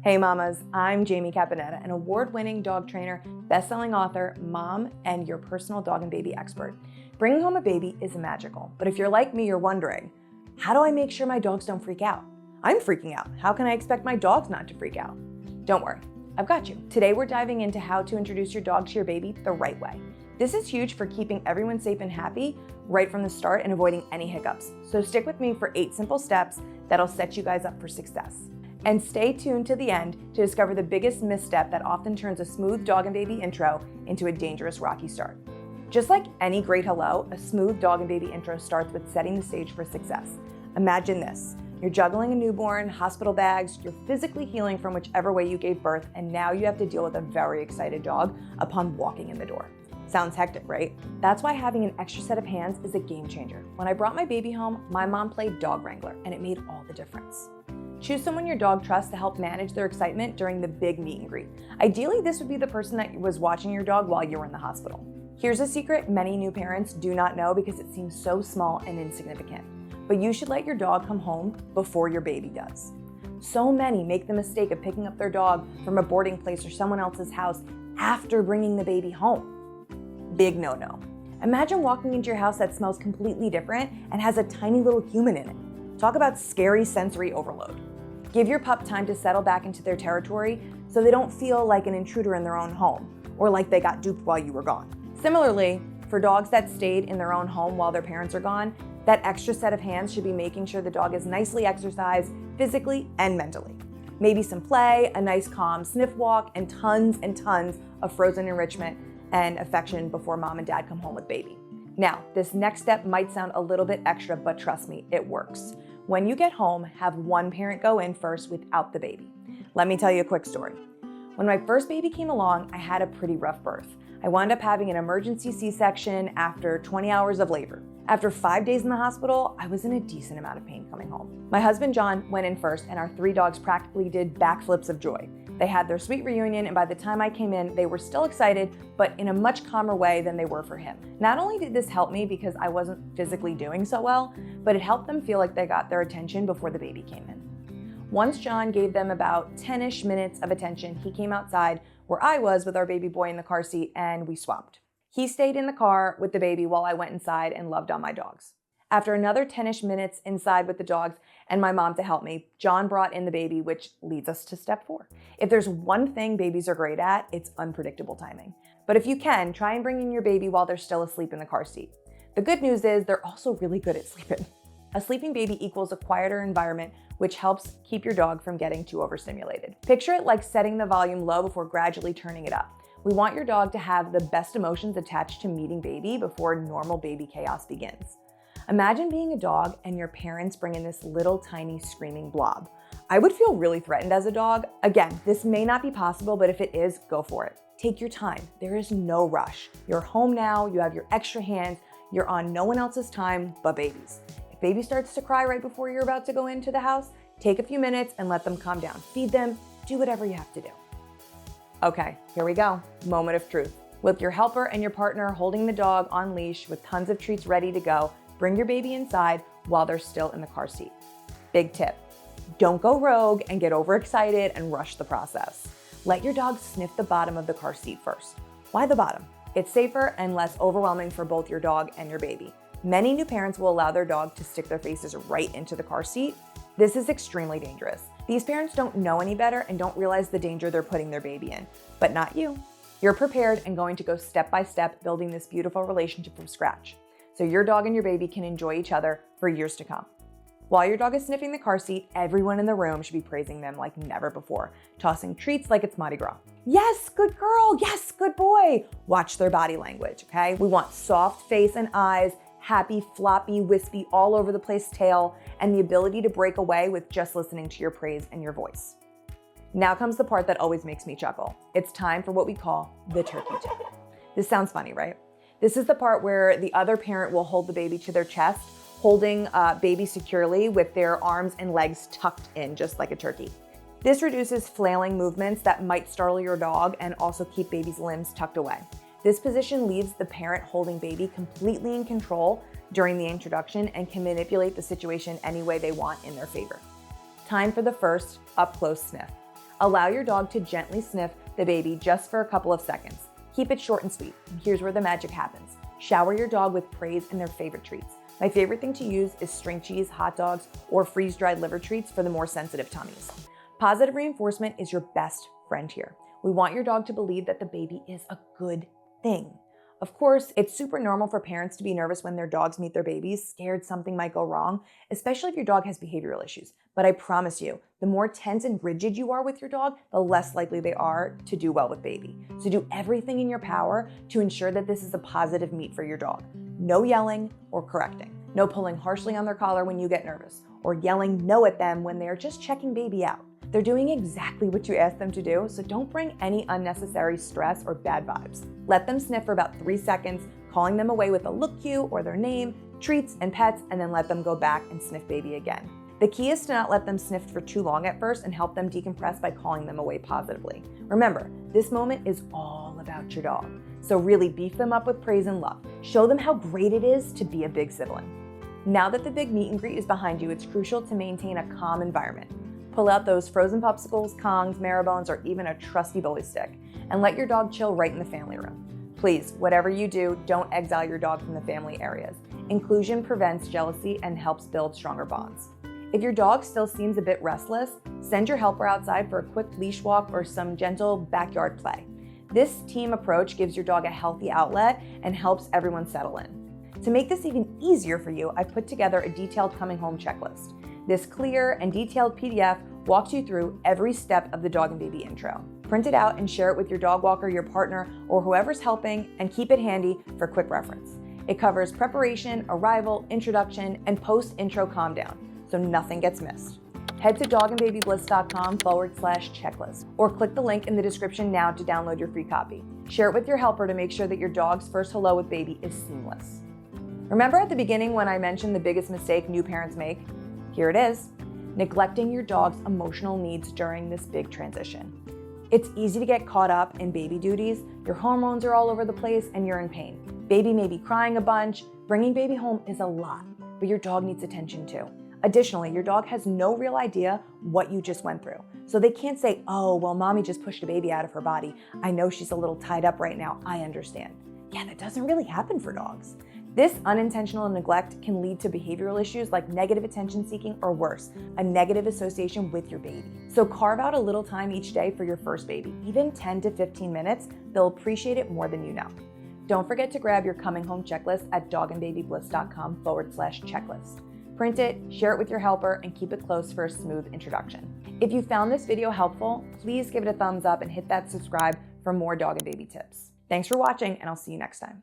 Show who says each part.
Speaker 1: Hey mamas, I'm Jaime Caponetta, an award-winning dog trainer, best-selling author, mom, and your personal dog and baby expert. Bringing home a baby is magical, but if you're like me, you're wondering, how do I make sure my dogs don't freak out? I'm freaking out. How can I expect my dogs not to freak out? Don't worry, I've got you. Today we're diving into how to introduce your dog to your baby the right way. This is huge for keeping everyone safe and happy right from the start and avoiding any hiccups. So stick with me for 8 simple steps that'll set you guys up for success. And stay tuned to the end to discover the biggest misstep that often turns a smooth dog and baby intro into a dangerous rocky start. Just like any great hello, a smooth dog and baby intro starts with setting the stage for success. Imagine this. You're juggling a newborn, hospital bags, you're physically healing from whichever way you gave birth, and now you have to deal with a very excited dog upon walking in the door. Sounds hectic, right? That's why having an extra set of hands is a game changer. When I brought my baby home, my mom played dog wrangler, and it made all the difference. Choose someone your dog trusts to help manage their excitement during the big meet and greet. Ideally, this would be the person that was watching your dog while you were in the hospital. Here's a secret many new parents do not know because it seems so small and insignificant. But you should let your dog come home before your baby does. So many make the mistake of picking up their dog from a boarding place or someone else's house after bringing the baby home. Big no-no. Imagine walking into your house that smells completely different and has a tiny little human in it. Talk about scary sensory overload. Give your pup time to settle back into their territory so they don't feel like an intruder in their own home or like they got duped while you were gone. Similarly, for dogs that stayed in their own home while their parents are gone, that extra set of hands should be making sure the dog is nicely exercised physically and mentally. Maybe some play, a nice calm sniff walk, and tons of frozen enrichment and affection before mom and dad come home with baby. Now, this next step might sound a little bit extra, but trust me, it works. When you get home, have one parent go in first without the baby. Let me tell you a quick story. When my first baby came along, I had a pretty rough birth. I wound up having an emergency C-section after 20 hours of labor. After 5 days in the hospital, I was in a decent amount of pain coming home. My husband, John, went in first, and our 3 dogs practically did backflips of joy. They had their sweet reunion, and by the time I came in, they were still excited, but in a much calmer way than they were for him. Not only did this help me because I wasn't physically doing so well, but it helped them feel like they got their attention before the baby came in. Once John gave them about 10-ish minutes of attention, he came outside where I was with our baby boy in the car seat, and we swapped. He stayed in the car with the baby while I went inside and loved on my dogs. After another 10-ish minutes inside with the dogs and my mom to help me, John brought in the baby, which leads us to step 4. If there's one thing babies are great at, it's unpredictable timing. But if you can, try and bring in your baby while they're still asleep in the car seat. The good news is they're also really good at sleeping. A sleeping baby equals a quieter environment, which helps keep your dog from getting too overstimulated. Picture it like setting the volume low before gradually turning it up. We want your dog to have the best emotions attached to meeting baby before normal baby chaos begins. Imagine being a dog and your parents bring in this little tiny screaming blob. I would feel really threatened as a dog. Again, this may not be possible, but if it is, go for it. Take your time. There is no rush. You're home now, you have your extra hands, you're on no one else's time but baby's. If baby starts to cry right before you're about to go into the house, take a few minutes and let them calm down. Feed them, do whatever you have to do. Okay, here we go. Moment of truth. With your helper and your partner holding the dog on leash with tons of treats ready to go, bring your baby inside while they're still in the car seat. Big tip, don't go rogue and get overexcited and rush the process. Let your dog sniff the bottom of the car seat first. Why the bottom? It's safer and less overwhelming for both your dog and your baby. Many new parents will allow their dog to stick their faces right into the car seat. This is extremely dangerous. These parents don't know any better and don't realize the danger they're putting their baby in, but not you. You're prepared and going to go step by step building this beautiful relationship from scratch, so your dog and your baby can enjoy each other for years to come. While your dog is sniffing the car seat, everyone in the room should be praising them like never before, tossing treats like it's Mardi Gras. Yes, good girl. Yes, good boy. Watch their body language, okay? We want soft face and eyes, happy, floppy, wispy, all over the place tail, and the ability to break away with just listening to your praise and your voice. Now comes the part that always makes me chuckle. It's time for what we call the turkey tip. This sounds funny, right? This is the part where the other parent will hold the baby to their chest, holding baby securely with their arms and legs tucked in, just like a turkey. This reduces flailing movements that might startle your dog and also keep baby's limbs tucked away. This position leaves the parent holding baby completely in control during the introduction and can manipulate the situation any way they want in their favor. Time for the first up-close sniff. Allow your dog to gently sniff the baby just for a couple of seconds. Keep it short and sweet. And here's where the magic happens. Shower your dog with praise and their favorite treats. My favorite thing to use is string cheese, hot dogs, or freeze-dried liver treats for the more sensitive tummies. Positive reinforcement is your best friend here. We want your dog to believe that the baby is a good thing. Of course, it's super normal for parents to be nervous when their dogs meet their babies, scared something might go wrong, especially if your dog has behavioral issues. But I promise you, the more tense and rigid you are with your dog, the less likely they are to do well with baby. So do everything in your power to ensure that this is a positive meet for your dog. No yelling or correcting. No pulling harshly on their collar when you get nervous, or yelling no at them when they're just checking baby out. They're doing exactly what you asked them to do, so don't bring any unnecessary stress or bad vibes. Let them sniff for about 3 seconds, calling them away with a look cue or their name, treats, and pets, and then let them go back and sniff baby again. The key is to not let them sniff for too long at first and help them decompress by calling them away positively. Remember, this moment is all about your dog, so really beef them up with praise and love. Show them how great it is to be a big sibling. Now that the big meet and greet is behind you, it's crucial to maintain a calm environment. Pull out those frozen popsicles, Kongs, Marrowbones, or even a trusty bully stick, and let your dog chill right in the family room. Please, whatever you do, don't exile your dog from the family areas. Inclusion prevents jealousy and helps build stronger bonds. If your dog still seems a bit restless, send your helper outside for a quick leash walk or some gentle backyard play. This team approach gives your dog a healthy outlet and helps everyone settle in. To make this even easier for you, I've put together a detailed coming home checklist. This clear and detailed PDF walks you through every step of the dog and baby intro. Print it out and share it with your dog walker, your partner, or whoever's helping, and keep it handy for quick reference. It covers preparation, arrival, introduction, and post-intro calm down, so nothing gets missed. Head to dogandbabybliss.com/checklist or click the link in the description now to download your free copy. Share it with your helper to make sure that your dog's first hello with baby is seamless. Remember at the beginning when I mentioned the biggest mistake new parents make? Here it is: neglecting your dog's emotional needs during this big transition. It's easy to get caught up in baby duties. Your hormones are all over the place and you're in pain. Baby may be crying a bunch. Bringing baby home is a lot, but your dog needs attention too. Additionally, your dog has no real idea what you just went through. So they can't say, oh, well, mommy just pushed a baby out of her body. I know she's a little tied up right now. I understand. Yeah, that doesn't really happen for dogs. This unintentional neglect can lead to behavioral issues like negative attention seeking or worse, a negative association with your baby. So carve out a little time each day for your first baby, even 10 to 15 minutes. They'll appreciate it more than you know. Don't forget to grab your coming home checklist at dogandbabybliss.com/checklist. Print it, share it with your helper, and keep it close for a smooth introduction. If you found this video helpful, please give it a thumbs up and hit that subscribe for more dog and baby tips. Thanks for watching, and I'll see you next time.